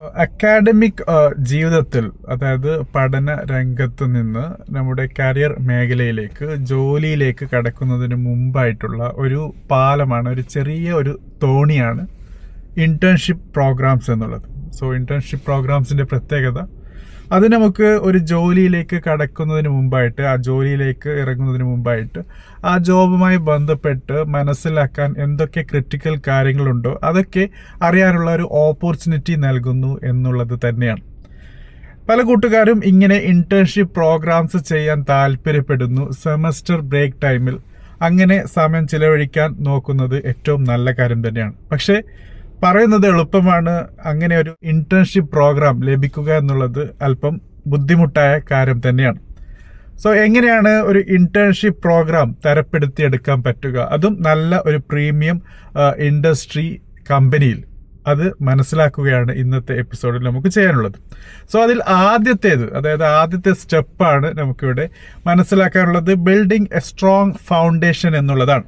Academic ജീവിതത്തിൽ, അതായത് പഠന രംഗത്ത് നിന്ന് നമ്മുടെ കരിയർ മേഖലയിലേക്ക്, ജോലിയിലേക്ക് കടക്കുന്നതിന് മുമ്പായിട്ടുള്ള ഒരു പാലമാണ്, ഒരു ചെറിയ ഒരു തോണിയാണ് ഇന്റേൺഷിപ്പ് പ്രോഗ്രാംസ് എന്നുള്ളത്. സോ ഇന്റേൺഷിപ്പ് പ്രോഗ്രാംസിന്റെ പ്രത്യേകത, അത് നമുക്ക് ഒരു ജോലിയിലേക്ക് കടക്കുന്നതിന് മുമ്പായിട്ട്, ആ ജോലിയിലേക്ക് ഇറങ്ങുന്നതിന് മുമ്പായിട്ട്, ആ ജോബുമായി ബന്ധപ്പെട്ട് മനസ്സിലാക്കാൻ എന്തൊക്കെ ക്രിട്ടിക്കൽ കാര്യങ്ങളുണ്ടോ അതൊക്കെ അറിയാനുള്ള ഒരു ഓപ്പർച്യൂണിറ്റി നൽകുന്നു എന്നുള്ളത് തന്നെയാണ്. പല കൂട്ടുകാരും ഇങ്ങനെ ഇന്റേൺഷിപ്പ് പ്രോഗ്രാംസ് ചെയ്യാൻ താല്പര്യപ്പെടുന്നു. സെമസ്റ്റർ ബ്രേക്ക് ടൈമിൽ അങ്ങനെ സമയം ചിലവഴിക്കാൻ നോക്കുന്നത് ഏറ്റവും നല്ല കാര്യം തന്നെയാണ്. പക്ഷേ പറയുന്നത് എളുപ്പമാണ്, അങ്ങനെ ഒരു ഇന്റേൺഷിപ്പ് പ്രോഗ്രാം ലഭിക്കുക എന്നുള്ളത് അല്പം ബുദ്ധിമുട്ടായ കാര്യം തന്നെയാണ്. സോ എങ്ങനെയാണ് ഒരു ഇന്റേൺഷിപ്പ് പ്രോഗ്രാം തരപ്പെടുത്തിയെടുക്കാൻ പറ്റുക, അതും നല്ല ഒരു പ്രീമിയം ഇൻഡസ്ട്രി കമ്പനിയിൽ, അത് മനസ്സിലാക്കുകയാണ് ഇന്നത്തെ എപ്പിസോഡിൽ നമുക്ക് ചെയ്യാനുള്ളത്. സോ അതിൽ ആദ്യത്തെ സ്റ്റെപ്പാണ് നമുക്കിവിടെ മനസ്സിലാക്കാനുള്ളത്, ബിൽഡിംഗ് എ സ്ട്രോങ് ഫൗണ്ടേഷൻ എന്നുള്ളതാണ്.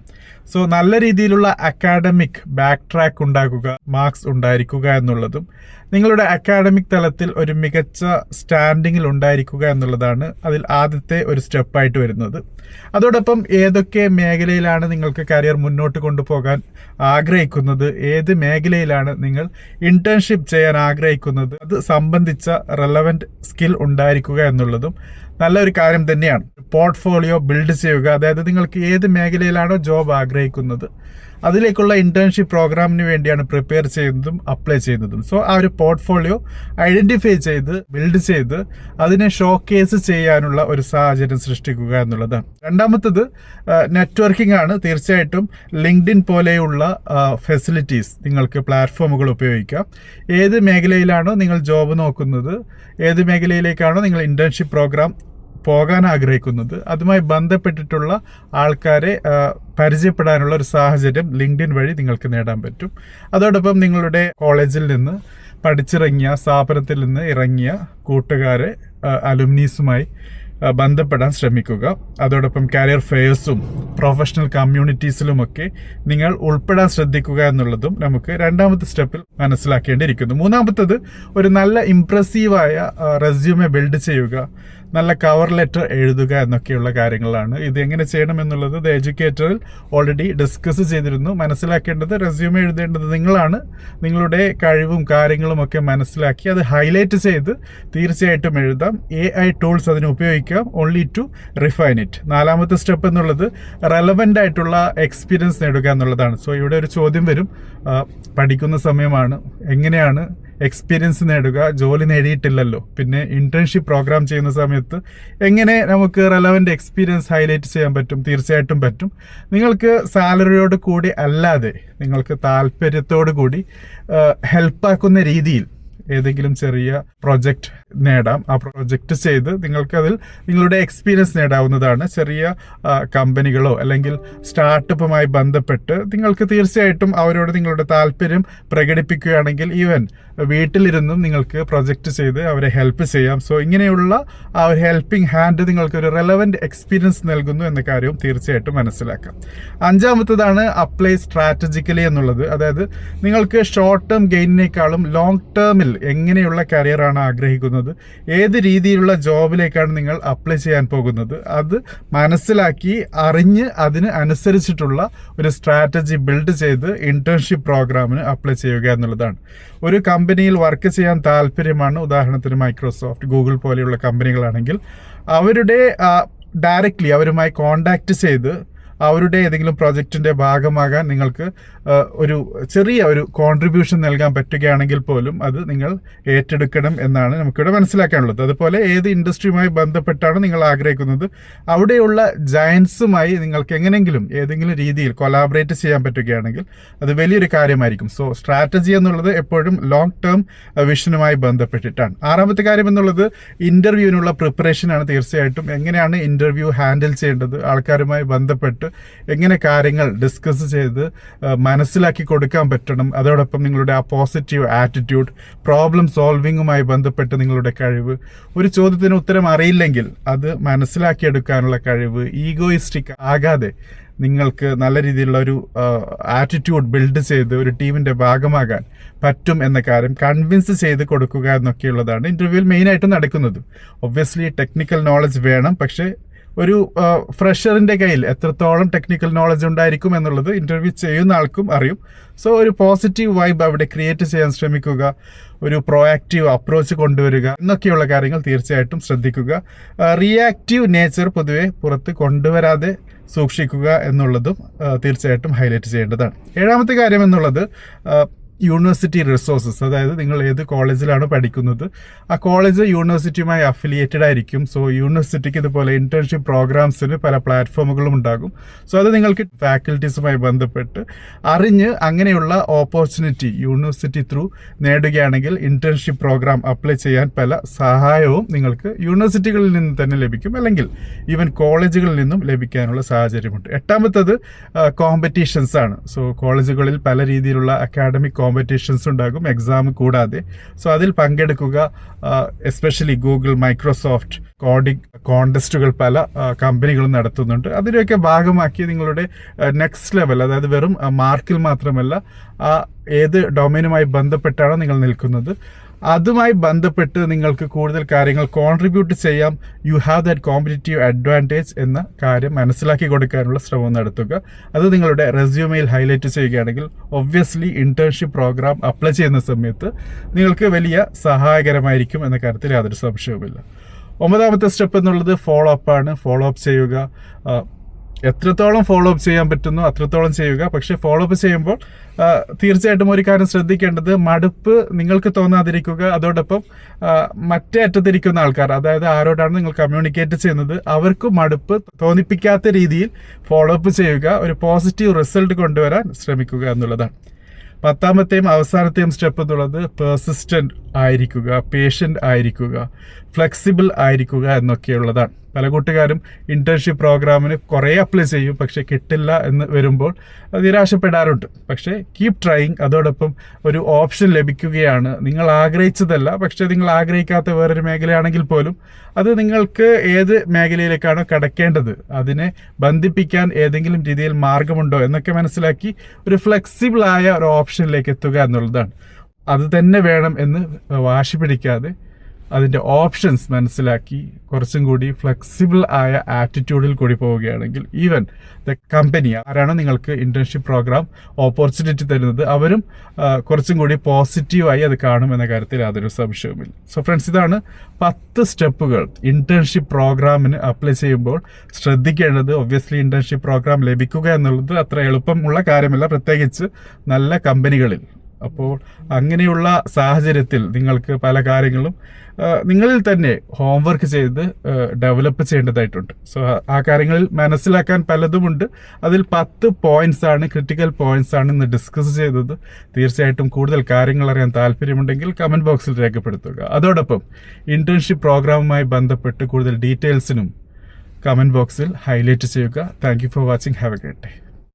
സോ നല്ല രീതിയിലുള്ള അക്കാഡമിക് ബാക്ക് ട്രാക്ക് ഉണ്ടാക്കുക, മാർക്സ് ഉണ്ടായിരിക്കുക എന്നുള്ളതും, നിങ്ങളുടെ അക്കാഡമിക് തലത്തിൽ ഒരു മികച്ച സ്റ്റാൻഡിങ്ങിൽ ഉണ്ടായിരിക്കുക എന്നുള്ളതാണ് അതിൽ ആദ്യത്തെ ഒരു സ്റ്റെപ്പായിട്ട് വരുന്നത്. അതോടൊപ്പം ഏതൊക്കെ മേഖലയിലാണ് നിങ്ങൾക്ക് കരിയർ മുന്നോട്ട് കൊണ്ടുപോകാൻ ആഗ്രഹിക്കുന്നത്, ഏത് മേഖലയിലാണ് നിങ്ങൾ ഇന്റേൺഷിപ്പ് ചെയ്യാൻ ആഗ്രഹിക്കുന്നത്, അത് സംബന്ധിച്ച റെലവൻറ്റ് സ്കിൽ ഉണ്ടായിരിക്കുക എന്നുള്ളതും നല്ലൊരു കാര്യം തന്നെയാണ്. പോർട്ട്ഫോളിയോ ബിൽഡ് ചെയ്യുക, അതായത് നിങ്ങൾക്ക് ഏത് മേഖലയിലാണോ ജോബ് ആഗ്രഹിക്കുന്നത് അതിലേക്കുള്ള ഇന്റേൺഷിപ്പ് പ്രോഗ്രാമിന് വേണ്ടിയാണ് പ്രിപ്പയർ ചെയ്യുന്നതും അപ്ലൈ ചെയ്യുന്നതും. സോ ആ ഒരു പോർട്ട്ഫോളിയോ ഐഡന്റിഫൈ ചെയ്ത് ബിൽഡ് ചെയ്ത് അതിനെ ഷോക്കേസ് ചെയ്യാനുള്ള ഒരു സാഹചര്യം സൃഷ്ടിക്കുക എന്നുള്ളതാണ്. രണ്ടാമത്തത് നെറ്റ്വർക്കിംഗ് ആണ്. തീർച്ചയായിട്ടും ലിങ്ക്ഡിൻ പോലെയുള്ള ഫെസിലിറ്റീസ്, നിങ്ങൾക്ക് പ്ലാറ്റ്ഫോമുകൾ ഉപയോഗിക്കാം. ഏത് മേഖലയിലാണോ നിങ്ങൾ ജോബ് നോക്കുന്നത്, ഏത് മേഖലയിലേക്കാണോ നിങ്ങൾ ഇന്റേൺഷിപ്പ് പ്രോഗ്രാം പോകാൻ ആഗ്രഹിക്കുന്നത്, അതുമായി ബന്ധപ്പെട്ടിട്ടുള്ള ആൾക്കാരെ പരിചയപ്പെടാനുള്ള ഒരു സാഹചര്യം ലിങ്ക്ഡിൻ വഴി നിങ്ങൾക്ക് നേടാൻ പറ്റും. അതോടൊപ്പം നിങ്ങളുടെ കോളേജിൽ നിന്ന് പഠിച്ചിറങ്ങിയ, സ്ഥാപനത്തിൽ നിന്ന് ഇറങ്ങിയ കൂട്ടുകാരെ, അലുമിനീസുമായി ബന്ധപ്പെടാൻ ശ്രമിക്കുക. അതോടൊപ്പം കരിയർ ഫെയർസും പ്രൊഫഷണൽ കമ്മ്യൂണിറ്റീസിലുമൊക്കെ നിങ്ങൾ ഉൾപ്പെടാൻ ശ്രദ്ധിക്കുക എന്നുള്ളതും നമുക്ക് രണ്ടാമത്തെ സ്റ്റെപ്പിൽ മനസ്സിലാക്കേണ്ടിയിരിക്കുന്നു. മൂന്നാമത്തത് ഒരു നല്ല ഇംപ്രസീവായ റെസ്യൂമെ ബിൽഡ് ചെയ്യുക, നല്ല കവർ ലെറ്റർ എഴുതുക എന്നൊക്കെയുള്ള കാര്യങ്ങളാണ്. ഇത് എങ്ങനെ ചെയ്യണം എന്നുള്ളത് ദ എഡ്യൂക്കേറ്ററിൽ ഓൾറെഡി ഡിസ്കസ് ചെയ്തിരുന്നു. മനസ്സിലാക്കേണ്ടത്, റെസ്യൂമെ എഴുതേണ്ടത് നിങ്ങളാണ്. നിങ്ങളുടെ കഴിവും കാര്യങ്ങളും ഒക്കെ മനസ്സിലാക്കി അത് ഹൈലൈറ്റ് ചെയ്ത് തീർച്ചയായിട്ടും എഴുതാം. AI ടൂൾസ് അതിന് ഉപയോഗിക്കാം, ഓൺലി ടു റിഫൈൻ ഇറ്റ്. നാലാമത്തെ സ്റ്റെപ്പ് എന്നുള്ളത് റെലവൻ്റ് ആയിട്ടുള്ള എക്സ്പീരിയൻസ് നേടുക എന്നുള്ളതാണ്. സോ ഇവിടെ ഒരു ചോദ്യം വരും, പഠിക്കുന്ന സമയമാണ്, എങ്ങനെയാണ് എക്സ്പീരിയൻസ് നേടുക? ജോലി നേടിയിട്ടില്ലല്ലോ, പിന്നെ ഇന്റേൺഷിപ്പ് പ്രോഗ്രാം ചെയ്യുന്ന സമയത്ത് എങ്ങനെ നമുക്ക് റെലവൻ്റ് എക്സ്പീരിയൻസ് ഹൈലൈറ്റ് ചെയ്യാൻ പറ്റും? തീർച്ചയായിട്ടും പറ്റും. നിങ്ങൾക്ക് സാലറിയോട് കൂടി അല്ലാതെ നിങ്ങൾക്ക് താല്പര്യത്തോടു കൂടി ഹെൽപ്പാക്കുന്ന രീതിയിൽ ഏതെങ്കിലും ചെറിയ പ്രൊജക്റ്റ് നേടാം. ആ പ്രൊജക്റ്റ് ചെയ്ത് നിങ്ങൾക്കതിൽ നിങ്ങളുടെ എക്സ്പീരിയൻസ് നേടാവുന്നതാണ്. ചെറിയ കമ്പനികളോ അല്ലെങ്കിൽ സ്റ്റാർട്ടപ്പുമായി ബന്ധപ്പെട്ട് നിങ്ങൾക്ക് തീർച്ചയായിട്ടും അവരോട് നിങ്ങളുടെ താല്പര്യം പ്രകടിപ്പിക്കുകയാണെങ്കിൽ ഈവൻ വീട്ടിലിരുന്നും നിങ്ങൾക്ക് പ്രൊജക്റ്റ് ചെയ്ത് അവരെ ഹെൽപ്പ് ചെയ്യാം. സോ ഇങ്ങനെയുള്ള ആ ഒരു ഹെൽപ്പിംഗ് ഹാൻഡ് നിങ്ങൾക്ക് ഒരു റെലവൻറ്റ് എക്സ്പീരിയൻസ് നൽകുന്നു എന്ന കാര്യവും തീർച്ചയായിട്ടും മനസ്സിലാക്കാം. അഞ്ചാമത്തതാണ് അപ്ലൈ സ്ട്രാറ്റജിക്കലി എന്നുള്ളത്. അതായത് നിങ്ങൾക്ക് ഷോർട്ട് ടേം ഗെയിനിനേക്കാളും ലോങ് ടേമിൽ എങ്ങനെയുള്ള കരിയറാണ് ആഗ്രഹിക്കുന്നത്, ഏത് രീതിയിലുള്ള ജോബിലേക്കാണ് നിങ്ങൾ അപ്ലൈ ചെയ്യാൻ പോകുന്നത്, അത് മനസ്സിലാക്കി അറിഞ്ഞ് അതിന് അനുസരിച്ചിട്ടുള്ള ഒരു സ്ട്രാറ്റജി ബിൽഡ് ചെയ്ത് ഇന്റേൺഷിപ്പ് പ്രോഗ്രാമിന് അപ്ലൈ ചെയ്യുക എന്നുള്ളതാണ്. ഒരു കമ്പനിയിൽ വർക്ക് ചെയ്യാൻ താല്പര്യമാണ്, ഉദാഹരണത്തിന് മൈക്രോസോഫ്റ്റ്, ഗൂഗിൾ പോലെയുള്ള കമ്പനികളാണെങ്കിൽ അവരുടെ ഡയറക്റ്റ്ലി അവരുമായി കോണ്ടാക്ട് ചെയ്ത് അവരുടെ ഏതെങ്കിലും പ്രോജക്റ്റിന്റെ ഭാഗമാകാൻ നിങ്ങൾക്ക് ഒരു ചെറിയ ഒരു കോൺട്രിബ്യൂഷൻ നൽകാൻ പറ്റുകയാണെങ്കിൽ പോലും അത് നിങ്ങൾ ഏറ്റെടുക്കണം എന്നാണ് നമുക്കിവിടെ മനസ്സിലാക്കാനുള്ളത്. അതുപോലെ ഏത് ഇൻഡസ്ട്രിയുമായി ബന്ധപ്പെട്ടാണ് നിങ്ങൾ ആഗ്രഹിക്കുന്നത്, അവിടെയുള്ള ജയൻസുമായി നിങ്ങൾക്ക് എങ്ങനെയെങ്കിലും ഏതെങ്കിലും രീതിയിൽ കൊലാബറേറ്റ് ചെയ്യാൻ പറ്റുകയാണെങ്കിൽ അത് വലിയൊരു കാര്യമായിരിക്കും. സോ സ്ട്രാറ്റജി എന്നുള്ളത് എപ്പോഴും ലോങ് ടേം വിഷനുമായി ബന്ധപ്പെട്ടിട്ടാണ്. ആറാമത്തെ കാര്യം എന്നുള്ളത് ഇന്റർവ്യൂവിനുള്ള പ്രിപ്പറേഷനാണ്. തീർച്ചയായിട്ടും എങ്ങനെയാണ് ഇന്റർവ്യൂ ഹാൻഡിൽ ചെയ്യേണ്ടത്, ആൾക്കാരുമായി ബന്ധപ്പെട്ട് എങ്ങനെ കാര്യങ്ങൾ ഡിസ്കസ് ചെയ്ത് മനസ്സിലാക്കി കൊടുക്കാൻ പറ്റണം. അതോടൊപ്പം നിങ്ങളുടെ ആ പോസിറ്റീവ് ആറ്റിറ്റ്യൂഡ്, പ്രോബ്ലം സോൾവിങ്ങുമായി ബന്ധപ്പെട്ട് നിങ്ങളുടെ കഴിവ്, ഒരു ചോദ്യത്തിന് ഉത്തരം അറിയില്ലെങ്കിൽ അത് മനസ്സിലാക്കിയെടുക്കാനുള്ള കഴിവ്, ഈഗോയിസ്റ്റിക് ആകാതെ നിങ്ങൾക്ക് നല്ല രീതിയിലുള്ള ഒരു ആറ്റിറ്റ്യൂഡ് ബിൽഡ് ചെയ്ത് ഒരു ടീമിൻ്റെ ഭാഗമാകാൻ പറ്റും എന്ന കാര്യം കൺവിൻസ് ചെയ്ത് കൊടുക്കുക എന്നൊക്കെയുള്ളതാണ് ഇൻ്റർവ്യൂവിൽ മെയിനായിട്ട് നടക്കുന്നത്. ഒബ്വിയസ്ലി ടെക്നിക്കൽ നോളജ് വേണം, പക്ഷേ ഒരു ഫ്രഷറിൻ്റെ കയ്യിൽ എത്രത്തോളം ടെക്നിക്കൽ നോളജ് ഉണ്ടായിരിക്കും എന്നുള്ളത് ഇൻ്റർവ്യൂ ചെയ്യുന്ന ആൾക്കും അറിയും. സോ ഒരു പോസിറ്റീവ് വൈബ് അവിടെ ക്രിയേറ്റ് ചെയ്യാൻ ശ്രമിക്കുക, ഒരു പ്രോആക്റ്റീവ് അപ്രോച്ച് കൊണ്ടുവരിക എന്നൊക്കെയുള്ള കാര്യങ്ങൾ തീർച്ചയായിട്ടും ശ്രദ്ധിക്കുക. റിയാക്റ്റീവ് നേച്ചർ പൊതുവെ പുറത്ത് കൊണ്ടുവരാതെ സൂക്ഷിക്കുക എന്നുള്ളതും തീർച്ചയായിട്ടും ഹൈലൈറ്റ് ചെയ്യേണ്ടതാണ്. ഏഴാമത്തെ കാര്യം എന്നുള്ളത് യൂണിവേഴ്സിറ്റി റിസോഴ്സസ്, അതായത് നിങ്ങൾ ഏത് കോളേജിലാണ് പഠിക്കുന്നത് ആ കോളേജ് യൂണിവേഴ്സിറ്റിയുമായി അഫിലിയേറ്റഡ് ആയിരിക്കും. സോ യൂണിവേഴ്സിറ്റിക്ക് ഇതുപോലെ ഇന്റേൺഷിപ്പ് പ്രോഗ്രാംസിന് പല പ്ലാറ്റ്ഫോമുകളും ഉണ്ടാകും. സോ അത് നിങ്ങൾക്ക് ഫാക്കൽറ്റീസുമായി ബന്ധപ്പെട്ട് അറിഞ്ഞ് അങ്ങനെയുള്ള ഓപ്പർച്യൂണിറ്റി യൂണിവേഴ്സിറ്റി ത്രൂ നേടുകയാണെങ്കിൽ ഇന്റേൺഷിപ്പ് പ്രോഗ്രാം അപ്ലൈ ചെയ്യാൻ പല സഹായവും നിങ്ങൾക്ക് യൂണിവേഴ്സിറ്റികളിൽ നിന്ന് തന്നെ ലഭിക്കും, അല്ലെങ്കിൽ ഈവൻ കോളേജുകളിൽ നിന്നും ലഭിക്കാനുള്ള സാഹചര്യമുണ്ട്. എട്ടാമത്തത് കോമ്പറ്റീഷൻസ് ആണ്. സോ കോളേജുകളിൽ പല രീതിയിലുള്ള അക്കാഡമിക് കോമ്പറ്റീഷൻസ് ഉണ്ടാകും എക്സാം കൂടാതെ. സോ അതിൽ പങ്കെടുക്കുക. എസ്പെഷ്യലി ഗൂഗിൾ, മൈക്രോസോഫ്റ്റ് കോഡിംഗ് കോൺടെസ്റ്റുകൾ പല കമ്പനികളും നടത്തുന്നുണ്ട്. അതിനെയൊക്കെ ഭാഗമാക്കി നിങ്ങളുടെ നെക്സ്റ്റ് ലെവൽ, അതായത് വെറും മാർക്കിൽ മാത്രമല്ല ഏത് ഡൊമൈനുമായി ബന്ധപ്പെട്ടാണോ നിങ്ങൾ നിൽക്കുന്നത് അതുമായി ബന്ധപ്പെട്ട് നിങ്ങൾക്ക് കൂടുതൽ കാര്യങ്ങൾ കോൺട്രിബ്യൂട്ട് ചെയ്യാം. You have that competitive advantage എന്ന കാര്യം മനസ്സിലാക്കി കൊടുക്കാനുള്ള ശ്രമം നടത്തുക. അത് നിങ്ങളുടെ റെസ്യൂമെയിൽ ഹൈലൈറ്റ് ചെയ്യുകയാണെങ്കിൽ ഒബ്വിയസ്ലി ഇന്റേൺഷിപ്പ് പ്രോഗ്രാം അപ്ലൈ ചെയ്യുന്ന സമയത്ത് നിങ്ങൾക്ക് വലിയ സഹായകരമായിരിക്കും എന്ന കാര്യത്തിൽ യാതൊരു സംശയവുമില്ല. ഒമ്പതാമത്തെ സ്റ്റെപ്പ് എന്നുള്ളത് ഫോളോ അപ്പ് ആണ്. ഫോളോ അപ്പ് ചെയ്യുക. എത്രത്തോളം ഫോളോ അപ്പ് ചെയ്യാൻ പറ്റുന്നു അത്രത്തോളം ചെയ്യുക. പക്ഷെ ഫോളോ അപ്പ് ചെയ്യുമ്പോൾ തീർച്ചയായിട്ടും ഒരു കാര്യം ശ്രദ്ധിക്കേണ്ടത്, മടുപ്പ് നിങ്ങൾക്ക് തോന്നാതിരിക്കുക. അതോടൊപ്പം മറ്റേ അറ്റത്തിരിക്കുന്ന ആൾക്കാർ, അതായത് ആരോടാണ് നിങ്ങൾ കമ്മ്യൂണിക്കേറ്റ് ചെയ്യുന്നത്, അവർക്ക് മടുപ്പ് തോന്നിപ്പിക്കാത്ത രീതിയിൽ ഫോളോ അപ്പ് ചെയ്യുക. ഒരു പോസിറ്റീവ് റിസൾട്ട് കൊണ്ടുവരാൻ ശ്രമിക്കുക എന്നുള്ളതാണ്. പത്താമത്തെയും അവസാനത്തെയും സ്റ്റെപ്പ് എന്നുള്ളത് പെർസിസ്റ്റന്റ് ആയിരിക്കുക, പേഷ്യന്റ് ആയിരിക്കുക, ഫ്ലെക്സിബിൾ ആയിരിക്കുക എന്നൊക്കെയുള്ളതാണ്. പല കൂട്ടുകാരും ഇന്റേൺഷിപ്പ് പ്രോഗ്രാമിന് കുറേ അപ്ലൈ ചെയ്യും, പക്ഷെ കിട്ടില്ല എന്ന് വരുമ്പോൾ നിരാശപ്പെടാറുണ്ട്. പക്ഷേ കീപ് ട്രൈയിങ്. അതോടൊപ്പം ഒരു ഓപ്ഷൻ ലഭിക്കുകയാണ്, നിങ്ങൾ ആഗ്രഹിച്ചതല്ല, പക്ഷെ നിങ്ങൾ ആഗ്രഹിക്കാത്ത വേറൊരു മേഖലയാണെങ്കിൽ പോലും അത് നിങ്ങൾക്ക് ഏത് മേഖലയിലേക്കാണോ കടക്കേണ്ടത് അതിനെ ബന്ധിപ്പിക്കാൻ ഏതെങ്കിലും രീതിയിൽ മാർഗമുണ്ടോ എന്നൊക്കെ മനസ്സിലാക്കി ഒരു ഫ്ലെക്സിബിൾ ആയ ഒരു ഓപ്ഷനിലേക്ക് എത്തുക എന്നുള്ളതാണ്. അത് തന്നെ വേണം എന്ന് വാശി പിടിക്കാതെ അതിൻ്റെ ഓപ്ഷൻസ് മനസ്സിലാക്കി കുറച്ചും കൂടി ഫ്ലെക്സിബിൾ ആയ ആറ്റിറ്റ്യൂഡിൽ കൂടി പോവുകയാണെങ്കിൽ ഈവൻ ദ കമ്പനി ആരാണ് നിങ്ങൾക്ക് ഇന്റേൺഷിപ്പ് പ്രോഗ്രാം ഓപ്പർച്യൂണിറ്റി തരുന്നത് അവരും കുറച്ചും കൂടി പോസിറ്റീവായി അത് കാണും എന്ന കാര്യത്തിൽ യാതൊരു സംശയവുമില്ല. സോ ഫ്രണ്ട്സ്, ഇതാണ് 10 സ്റ്റെപ്പുകൾ ഇന്റേൺഷിപ്പ് പ്രോഗ്രാമിന് അപ്ലൈ ചെയ്യുമ്പോൾ ശ്രദ്ധിക്കേണ്ടത്. ഒബ്വിയസ്ലി ഇന്റേൺഷിപ്പ് പ്രോഗ്രാം ലഭിക്കുക എന്നുള്ളത് അത്ര എളുപ്പമുള്ള കാര്യമല്ല, പ്രത്യേകിച്ച് നല്ല കമ്പനികളിൽ. അപ്പോൾ അങ്ങനെയുള്ള സാഹചര്യത്തിൽ നിങ്ങൾക്ക് പല കാര്യങ്ങളും നിങ്ങളിൽ തന്നെ ഹോംവർക്ക് ചെയ്ത് ഡെവലപ്പ് ചെയ്യേണ്ടതായിട്ടുണ്ട്. സോ ആ കാര്യങ്ങളിൽ മനസ്സിലാക്കാൻ പലതുമുണ്ട്. അതിൽ 10 പോയിന്റ്സ് ആണ്, ക്രിട്ടിക്കൽ പോയിന്റ്സ് ആണ് ഇന്ന് ഡിസ്കസ് ചെയ്തത്. തീർച്ചയായിട്ടും കൂടുതൽ കാര്യങ്ങൾ അറിയാൻ താല്പര്യമുണ്ടെങ്കിൽ കമന്റ് ബോക്സിൽ രേഖപ്പെടുത്തുക. അതോടൊപ്പം ഇന്റേൺഷിപ്പ് പ്രോഗ്രാമുമായി ബന്ധപ്പെട്ട് കൂടുതൽ ഡീറ്റെയിൽസിനും കമന്റ് ബോക്സിൽ ഹൈലൈറ്റ് ചെയ്യുക. Thank you for watching. Have A great day.